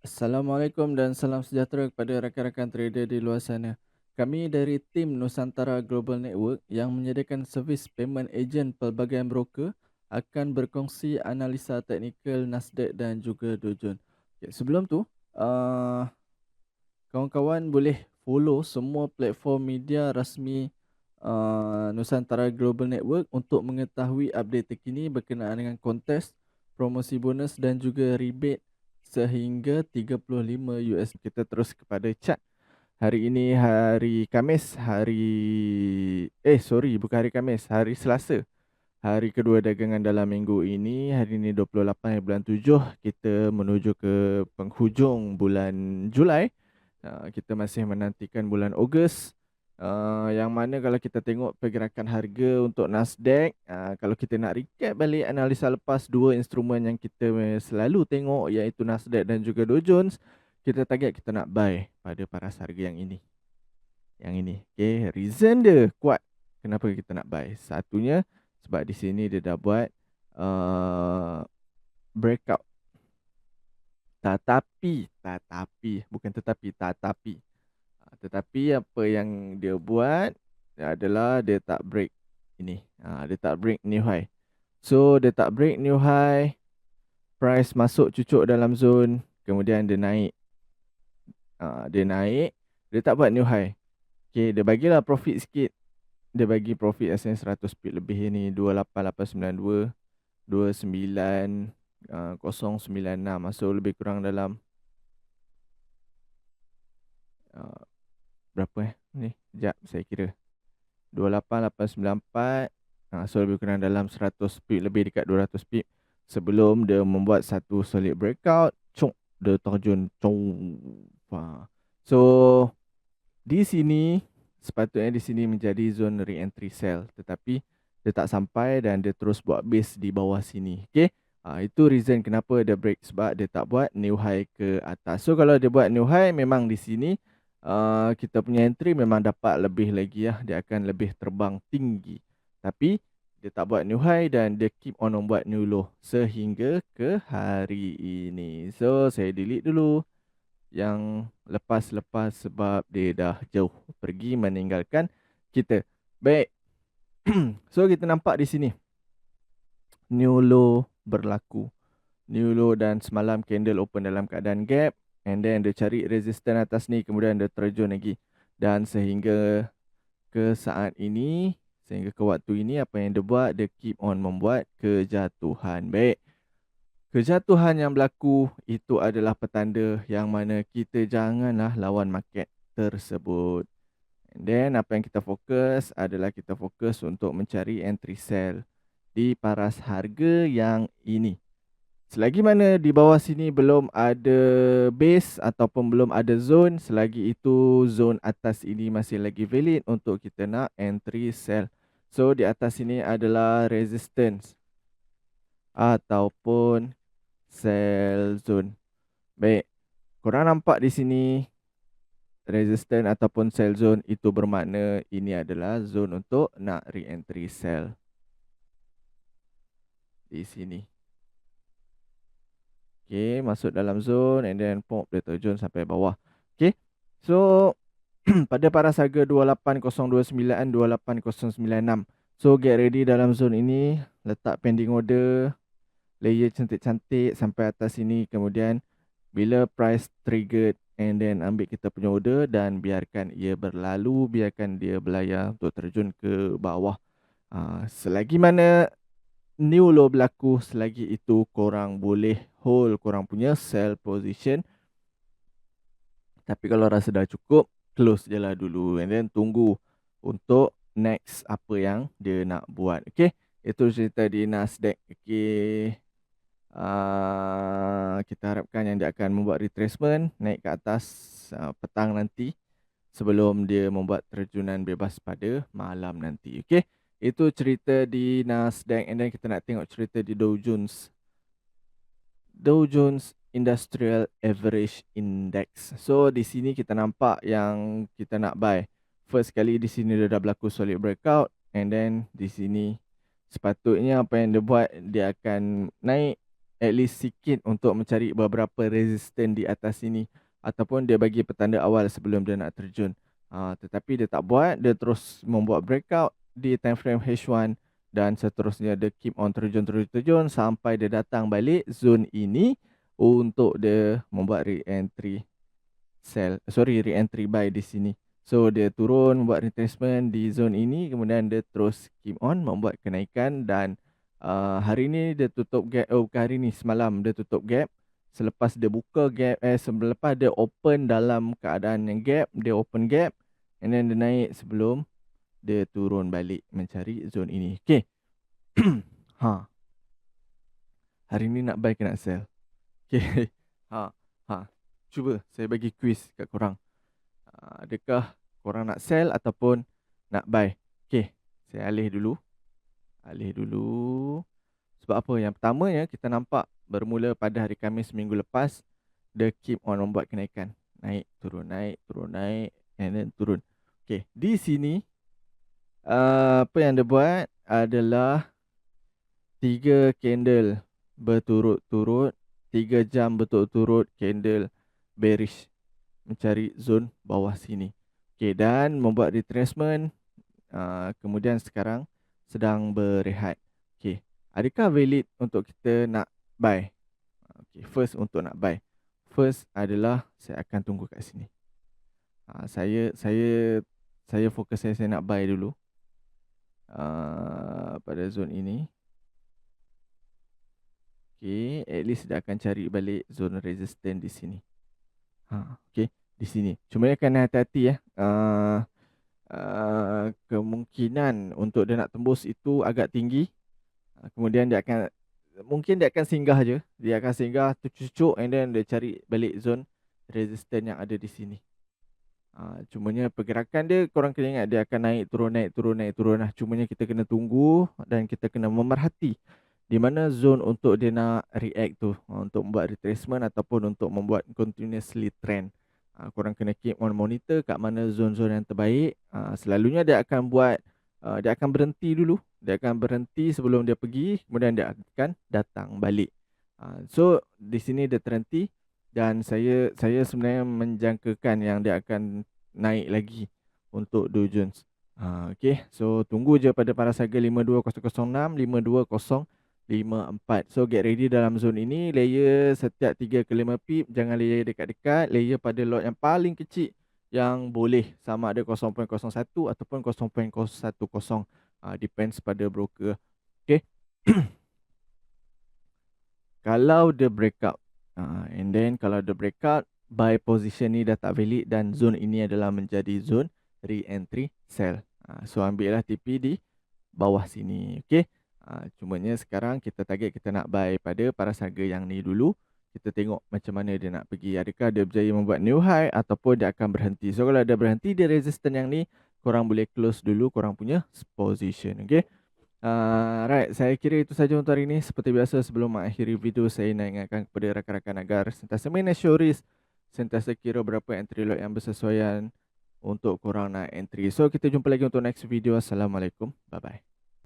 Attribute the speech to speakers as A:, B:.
A: Assalamualaikum dan salam sejahtera kepada rakan-rakan trader di luar sana. Kami dari tim Nusantara Global Network yang menyediakan servis payment agent pelbagai broker akan berkongsi analisa teknikal Nasdaq dan juga Dow Jones. Okay, sebelum tu, kawan-kawan boleh follow semua platform media rasmi Nusantara Global Network untuk mengetahui update terkini berkenaan dengan kontes, promosi bonus dan juga rebate sehingga 35 US. Kita terus kepada chart. Hari ini hari Khamis, bukan hari Khamis, hari Selasa. Hari kedua dagangan dalam minggu ini, hari ini 28 bulan 7, kita menuju ke penghujung bulan Julai. Kita masih menantikan bulan Ogos. Yang mana kalau kita tengok pergerakan harga untuk Nasdaq, kalau kita nak recap balik analisa lepas, dua instrumen yang kita selalu tengok iaitu Nasdaq dan juga Dow Jones, kita target kita nak buy pada paras harga yang ini. Yang ini. Okay, reason dia kuat kenapa kita nak buy. Satunya sebab di sini dia dah buat breakout. Tetapi apa yang dia buat adalah dia tak break ini. Dia tak break new high. So dia tak break new high, price masuk cucuk dalam zone, kemudian dia naik. Dia tak buat new high. Okay, dia bagilah profit sikit. Dia bagi profit asalnya 100 pip lebih ni, 28892, 29096, masuk lebih kurang dalam berapa ni? Sekejap saya kira. 28894, so lebih kurang dalam 100 pip, lebih dekat 200 pip sebelum dia membuat satu solid breakout, dia terjun. So di sini sepatutnya di sini menjadi zone re-entry sell, tetapi dia tak sampai dan dia terus buat base di bawah sini. Okay, itu reason kenapa dia break, sebab dia tak buat new high ke atas. So kalau dia buat new high, memang di sini kita punya entry memang dapat lebih lagi ya, dia akan lebih terbang tinggi. Tapi dia tak buat new high dan dia keep on membuat new low sehingga ke hari ini. So saya delete dulu yang lepas-lepas sebab dia dah jauh pergi meninggalkan kita. Baik. So kita nampak di sini new low berlaku. New low dan semalam candle open dalam keadaan gap, and then dia cari resistance atas ni, kemudian dia terjun lagi. Dan sehingga ke saat ini, sehingga ke waktu ini, apa yang dia buat, dia keep on membuat kejatuhan. Baik. Kejatuhan yang berlaku itu adalah petanda yang mana kita janganlah lawan market tersebut. And then apa yang kita fokus adalah kita fokus untuk mencari entry sell di paras harga yang ini. Selagi mana di bawah sini belum ada base ataupun belum ada zone, selagi itu zone atas ini masih lagi valid untuk kita nak entry sell. So di atas ini adalah resistance ataupun sell zone. Baik, korang nampak di sini resistance ataupun sell zone, itu bermakna ini adalah zone untuk nak re-entry sell di sini. Okay, masuk dalam zone and then pop dia terjun sampai bawah. Okay, so pada paras harga 28029, 28096. So get ready dalam zone ini, letak pending order, layer cantik-cantik sampai atas sini, kemudian bila price triggered and then ambil kita punya order dan biarkan ia berlalu, biarkan dia berlayar untuk terjun ke bawah. Selagi mana new low berlaku, selagi itu korang boleh hold korang punya sell position. Tapi kalau rasa dah cukup, close je lah dulu and then tunggu untuk next apa yang dia nak buat. Okay, itu cerita di Nasdaq. Okay, kita harapkan yang dia akan membuat retracement naik ke atas petang nanti sebelum dia membuat terjunan bebas pada malam nanti. Okay, itu cerita di Nasdaq, and then kita nak tengok cerita di Dow Jones. Dow Jones Industrial Average Index. So di sini kita nampak yang kita nak buy. First kali di sini dia dah berlaku solid breakout, and then di sini sepatutnya apa yang dia buat, dia akan naik at least sikit untuk mencari beberapa resistance di atas sini, ataupun dia bagi petanda awal sebelum dia nak terjun. Tetapi dia tak buat, dia terus membuat breakout di time frame H1 dan seterusnya dia keep on terjun sampai dia datang balik zone ini untuk dia membuat re-entry buy di sini. So dia turun membuat retracement di zone ini, kemudian dia terus keep on membuat kenaikan dan hari ni dia tutup gap, bukan hari ni, semalam dia tutup gap. Selepas dia buka gap, selepas dia open dalam keadaan yang gap, dia open gap and then dia naik sebelum dia turun balik mencari zone ini. Okay. Hari ni nak buy ke nak sell? Okay. Cuba saya bagi quiz kat korang. Adakah korang nak sell ataupun nak buy? Okay, saya alih dulu. Sebab apa? Yang pertamanya kita nampak bermula pada hari Khamis minggu lepas, dia keep on membuat kenaikan. Naik, turun, and then turun. Okay, di sini apa yang dia buat adalah 3 candle berturut-turut, 3 jam berturut-turut candle bearish mencari zone bawah sini. Okay, dan membuat retracement. Kemudian sekarang sedang berehat. Okay, adakah valid untuk kita nak buy? Okay, first untuk nak buy. First adalah saya akan tunggu kat sini. Saya fokus saya nak buy dulu. Pada zone ini. Okay, at least dia akan cari balik zone resistance di sini. Okay, di sini. Cuma kena hati-hati ya. Kemungkinan untuk dia nak tembus itu agak tinggi. Kemudian mungkin dia akan singgah je. Dia akan singgah cucuk and then dia cari balik zone resistance yang ada di sini. Cumanya pergerakan dia, korang kena ingat dia akan naik turun lah. Cumanya kita kena tunggu dan kita kena memerhati di mana zone untuk dia nak react tu, untuk membuat retracement ataupun untuk membuat continuously trend. Korang kena keep on monitor kat mana zone-zone yang terbaik. Selalunya dia akan dia akan berhenti dulu. Dia akan berhenti sebelum dia pergi, kemudian dia akan datang balik. So di sini dia terhenti dan saya sebenarnya menjangkakan yang dia akan naik lagi untuk Dow Jones. Okay, so tunggu je pada paras harga 52006, 52054. So get ready dalam zone ini. Layer setiap 3 ke 5 pip. Jangan layer dekat-dekat. Layer pada lot yang paling kecil yang boleh, sama ada 0.01 ataupun 0.010. Depends pada broker. Okay. Kalau the breakout, and then kalau the breakout, buy position ni dah tak valid dan zone ini adalah menjadi zone re-entry sell. So ambil lah TP di bawah sini. Okay. Cumanya sekarang kita target kita nak buy pada paras harga yang ni dulu. Kita tengok macam mana dia nak pergi. Adakah dia berjaya membuat new high ataupun dia akan berhenti. So kalau dia berhenti di resistance yang ni, korang boleh close dulu korang punya position. Okay. Right, saya kira itu saja untuk hari ini. Seperti biasa sebelum mengakhiri video, saya nak ingatkan kepada rakan-rakan agar sentiasa manage your risk, sentiasa kira berapa entry lot yang bersesuaian untuk korang nak entry. So kita jumpa lagi untuk next video. Assalamualaikum, bye bye.